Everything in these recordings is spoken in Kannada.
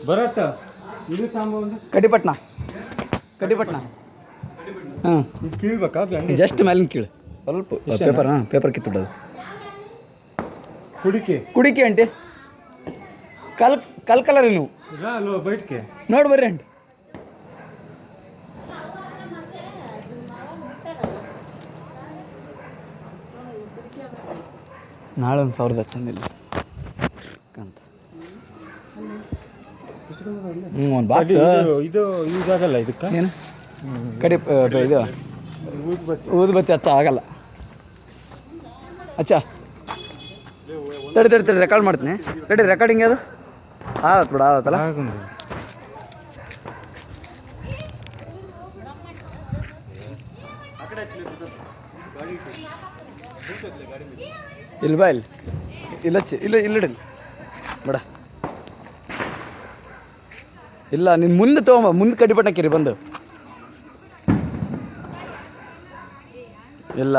ಬರತ್ತ ಇದು ತಾಂಬ ಕಡಿಪಟ್ನ ಹಾಂ ಕೀಳ್ಬೇಕಾ ಜಸ್ಟ್ ಮೇಲಿನ ಕೀಳು ಸ್ವಲ್ಪ ಪೇಪರ್ ಪೇಪರ್ ಕಿತ್ತುಬಿಡೋದು ಕುಡಿಕೆ ಆಂಟಿ ಕಲರ್ ನೀವು ಬೈಟ್ಗೆ ನೋಡಿ ಬರ್ರಿ ಆಂಟಿ ನಾಳೆ 1000 ಚಂದಿಲ್ಲ ಅಂತ ಒಂದು ಬಾಕ್ಸ್ ಇದು ಯೂಸ್ ಆಗಲ್ಲ ಇದಕ್ಕೆ ಏನು ಇದು ಊದುಬತ್ತಿ ಹಚ್ಚ ಆಗಲ್ಲ ಅಚ್ಚ ತಡಿ ರೆಕಾರ್ಡ್ ಮಾಡ್ತೀನಿ ತಡಿ ರೆಕಾರ್ಡಿಂಗ್ ಅದು ಆಗತ್ತೆ ಬಿಡ ಆಗತ್ತಲ್ಲ ಇಲ್ಲಿ ಬಾ ಇಲ್ಲಿಡಿ ಬೇಡ ಇಲ್ಲ ನೀನು ಮುಂದೆ ತೊಗೊಂಬ ಮುಂದೆ ಕಡಿಪಟ್ಟಕ್ಕಿರಿ ಬಂದು ಇಲ್ಲ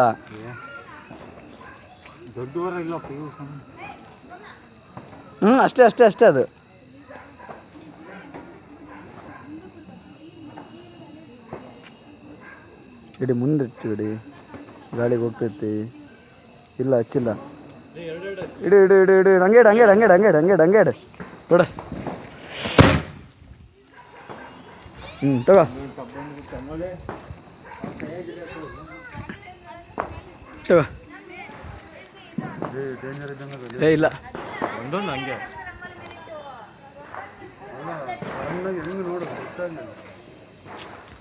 ದೊಡ್ಡವರಿಲ್ಲ ಅಷ್ಟೇ ಅದು ಇಡಿ ಮುಂದೆ ಇಡಿ ಗಾಳಿಗೆ ಹೋಗ್ತೈತಿ ಇಲ್ಲ ಹಚ್ಚಿಲ್ಲ ಇಡು ಹಂಗೇಡು ಬಿಡ ತಗೋ ಇಲ್ಲ ಒಂದೊಂದು ಹಂಗೆ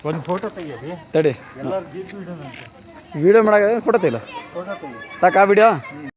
ಒಂದು ಫೋಟೋ ತೆಗಿಯಲಿ ತಡಿ ಎಲ್ಲರೂ ವಿಡಿಯೋ ಮಾಡಾಕ ಫೋಟೋ ತೆಗಿಲ್ಲ ಸಾಕಾ ವಿಡಿಯೋ